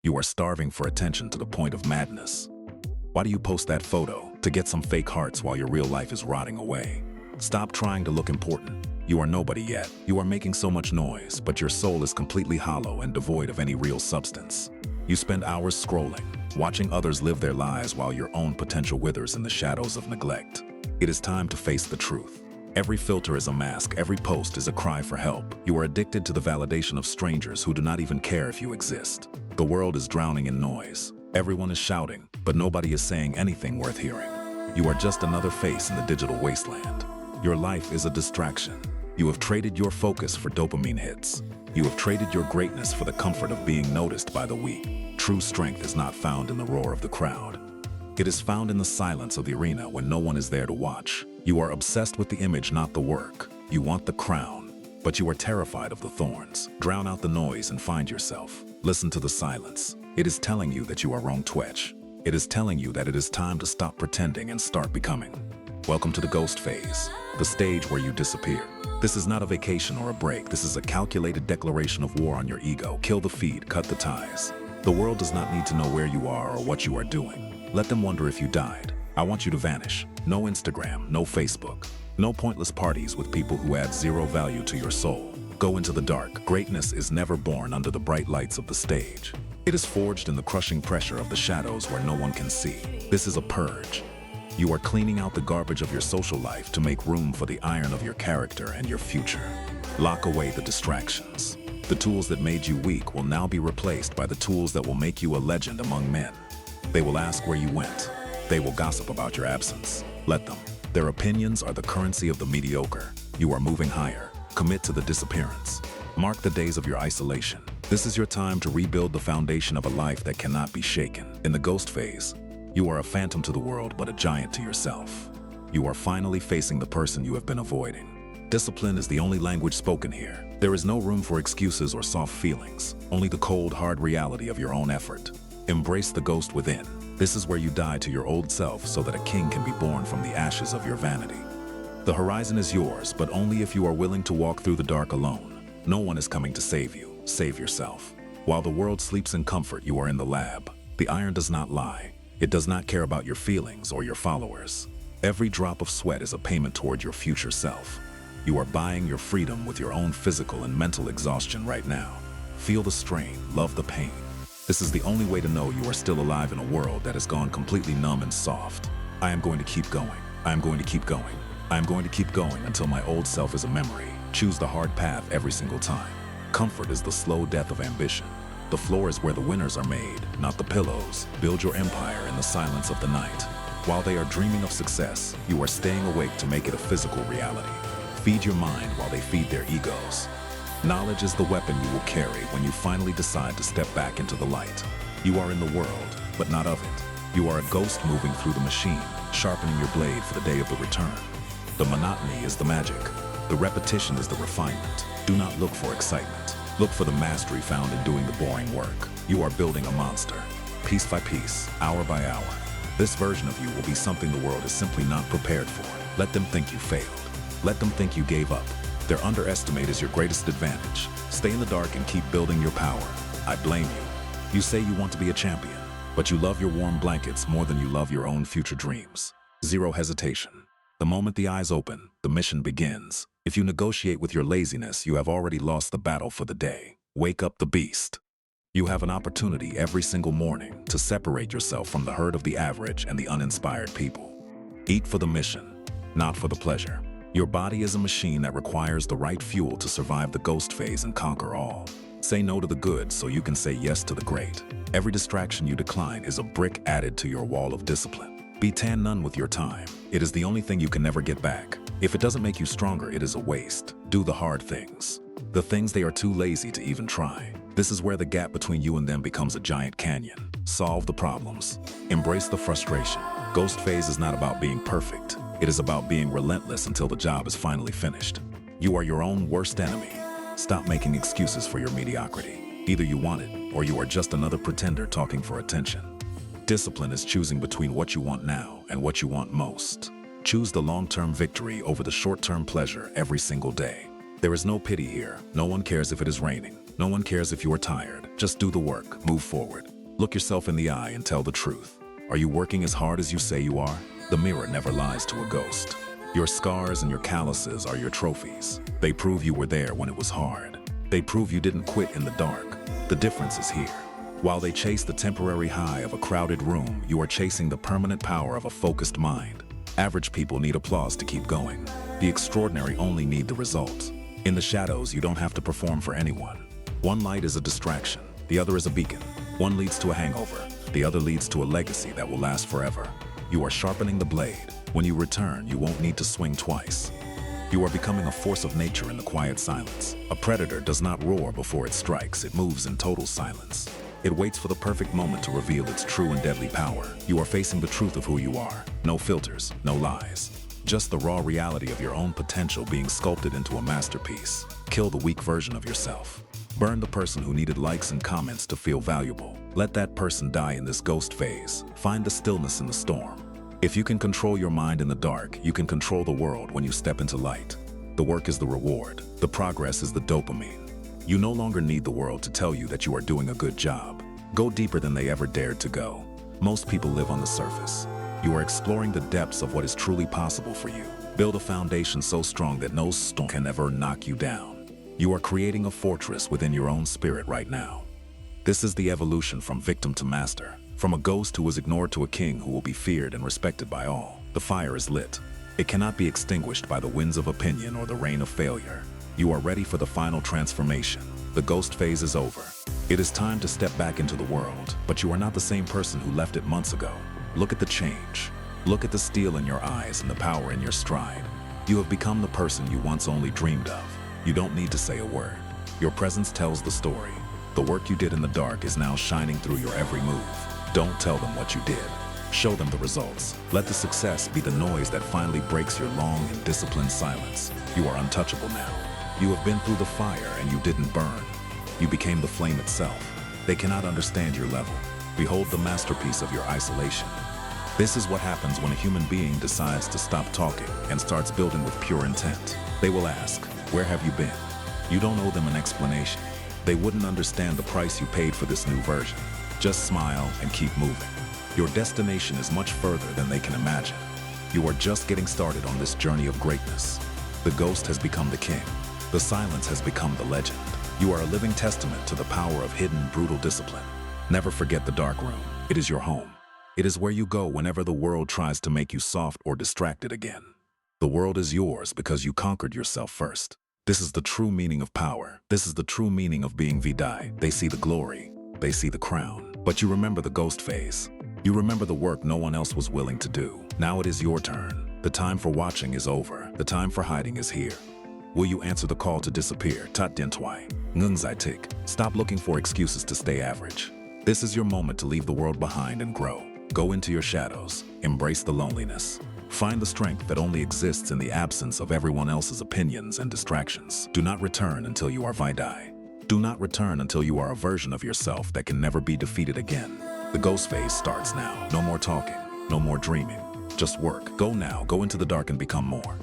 You are starving for attention to the point of madness. Why do you post that photo? To get some fake hearts while your real life is rotting away. Stop trying to look important. You are nobody yet. You are making so much noise, but your soul is completely hollow and devoid of any real substance. You spend hours scrolling, watching others live their lives while your own potential withers in the shadows of neglect. It is time to face the truth. Every filter is a mask, every post is a cry for help. You are addicted to the validation of strangers who do not even care if you exist. The world is drowning in noise. Everyone is shouting, but nobody is saying anything worth hearing. You are just another face in the digital wasteland. Your life is a distraction. You have traded your focus for dopamine hits. You have traded your greatness for the comfort of being noticed by the weak. True strength is not found in the roar of the crowd. It is found in the silence of the arena when no one is there to watch. You are obsessed with the image, not the work. You want the crown, but you are terrified of the thorns. Drown out the noise and find yourself. Listen to the silence. It is telling you that you are wrong twitch. It is telling you that it is time to stop pretending and start becoming. Welcome to the ghost phase, the stage where you disappear. This is not a vacation or a break. This is a calculated declaration of war on your ego. Kill the feed, cut the ties. The world does not need to know where you are or what you are doing. Let them wonder if you died. I want you to vanish. No Instagram, no Facebook. No pointless parties with people who add zero value to your soul. Go into the dark. Greatness is never born under the bright lights of the stage. It is forged in the crushing pressure of the shadows where no one can see. This is a purge. You are cleaning out the garbage of your social life to make room for the iron of your character and your future. Lock away the distractions. The tools that made you weak will now be replaced by the tools that will make you a legend among men. They will ask where you went. They will gossip about your absence. Let them. Their opinions are the currency of the mediocre. You are moving higher. Commit to the disappearance. Mark the days of your isolation. This is your time to rebuild the foundation of a life that cannot be shaken. In the ghost phase, you are a phantom to the world, but a giant to yourself. You are finally facing the person you have been avoiding. Discipline is the only language spoken here. There is no room for excuses or soft feelings, only the cold, hard reality of your own effort. Embrace the ghost within. This is where you die to your old self so that a king can be born from the ashes of your vanity. The horizon is yours, but only if you are willing to walk through the dark alone. No one is coming to save you. Save yourself. While the world sleeps in comfort, you are in the lab. The iron does not lie. It does not care about your feelings or your followers. Every drop of sweat is a payment toward your future self. You are buying your freedom with your own physical and mental exhaustion right now. Feel the strain, love the pain. This is the only way to know you are still alive in a world that has gone completely numb and soft. I am going to keep going. I am going to keep going. I am going to keep going until my old self is a memory. Choose the hard path every single time. Comfort is the slow death of ambition. The floor is where the winners are made, not the pillows. Build your empire in the silence of the night. While they are dreaming of success, you are staying awake to make it a physical reality. Feed your mind while they feed their egos. Knowledge is the weapon you will carry when you finally decide to step back into the light. You are in the world, but not of it. You are a ghost moving through the machine, sharpening your blade for the day of the return. The monotony is the magic. The repetition is the refinement. Do not look for excitement. Look for the mastery found in doing the boring work. You are building a monster. Piece by piece, hour by hour. This version of you will be something the world is simply not prepared for. Let them think you failed. Let them think you gave up. Their underestimate is your greatest advantage. Stay in the dark and keep building your power. I blame you. You say you want to be a champion, but you love your warm blankets more than you love your own future dreams. Zero hesitation. The moment the eyes open, the mission begins. If you negotiate with your laziness, you have already lost the battle for the day. Wake up the beast. You have an opportunity every single morning to separate yourself from the herd of the average and the uninspired people. Eat for the mission, not for the pleasure. Your body is a machine that requires the right fuel to survive the ghost phase and conquer all. Say no to the good so you can say yes to the great. Every distraction you decline is a brick added to your wall of discipline. Be tan none with your time. It is the only thing you can never get back. If it doesn't make you stronger, it is a waste. Do the hard things. The things they are too lazy to even try. This is where the gap between you and them becomes a giant canyon. Solve the problems. Embrace the frustration. Ghost phase is not about being perfect. It is about being relentless until the job is finally finished. You are your own worst enemy. Stop making excuses for your mediocrity. Either you want it, or you are just another pretender talking for attention. Discipline is choosing between what you want now and what you want most. Choose the long-term victory over the short-term pleasure every single day. There is no pity here. No one cares if it is raining. No one cares if you are tired. Just do the work. Move forward. Look yourself in the eye and tell the truth. Are you working as hard as you say you are? The mirror never lies to a ghost. Your scars and your calluses are your trophies. They prove you were there when it was hard. They prove you didn't quit in the dark. The difference is here. While they chase the temporary high of a crowded room, you are chasing the permanent power of a focused mind. Average people need applause to keep going. The extraordinary only need the result. In the shadows, you don't have to perform for anyone. One light is a distraction, the other is a beacon. One leads to a hangover, the other leads to a legacy that will last forever. You are sharpening the blade. When you return, you won't need to swing twice. You are becoming a force of nature in the quiet silence. A predator does not roar before it strikes, it moves in total silence. It waits for the perfect moment to reveal its true and deadly power. You are facing the truth of who you are. No filters, no lies. Just the raw reality of your own potential being sculpted into a masterpiece. Kill the weak version of yourself. Burn the person who needed likes and comments to feel valuable. Let that person die in this ghost phase. Find the stillness in the storm. If you can control your mind in the dark, you can control the world when you step into light. The work is the reward. The progress is the dopamine. You no longer need the world to tell you that you are doing a good job. Go deeper than they ever dared to go. Most people live on the surface. You are exploring the depths of what is truly possible for you. Build a foundation so strong that no storm can ever knock you down. You are creating a fortress within your own spirit right now. This is the evolution from victim to master. From a ghost who was ignored to a king who will be feared and respected by all. The fire is lit. It cannot be extinguished by the winds of opinion or the rain of failure. You are ready for the final transformation. The ghost phase is over. It is time to step back into the world, but you are not the same person who left it months ago. Look at the change. Look at the steel in your eyes and the power in your stride. You have become the person you once only dreamed of. You don't need to say a word. Your presence tells the story. The work you did in the dark is now shining through your every move. Don't tell them what you did. Show them the results. Let the success be the noise that finally breaks your long and disciplined silence. You are untouchable now. You have been through the fire and you didn't burn. You became the flame itself. They cannot understand your level. Behold the masterpiece of your isolation. This is what happens when a human being decides to stop talking and starts building with pure intent. They will ask, "Where have you been?" You don't owe them an explanation. They wouldn't understand the price you paid for this new version. Just smile and keep moving. Your destination is much further than they can imagine. You are just getting started on this journey of greatness. The ghost has become the king. The silence has become the legend. You are a living testament to the power of hidden, brutal discipline. Never forget the dark room. It is your home. It is where you go whenever the world tries to make you soft or distracted again. The world is yours because you conquered yourself first. This is the true meaning of power. This is the true meaning of being Vidai. They see the glory. They see the crown. But you remember the ghost phase. You remember the work no one else was willing to do. Now it is your turn. The time for watching is over. The time for hiding is here. Will you answer the call to disappear? Tat dintwai. Ngungzaitik. Stop looking for excuses to stay average. This is your moment to leave the world behind and grow. Go into your shadows. Embrace the loneliness. Find the strength that only exists in the absence of everyone else's opinions and distractions. Do not return until you are Vidai. Do not return until you are a version of yourself that can never be defeated again. The ghost phase starts now. No more talking. No more dreaming. Just work. Go now. Go into the dark and become more.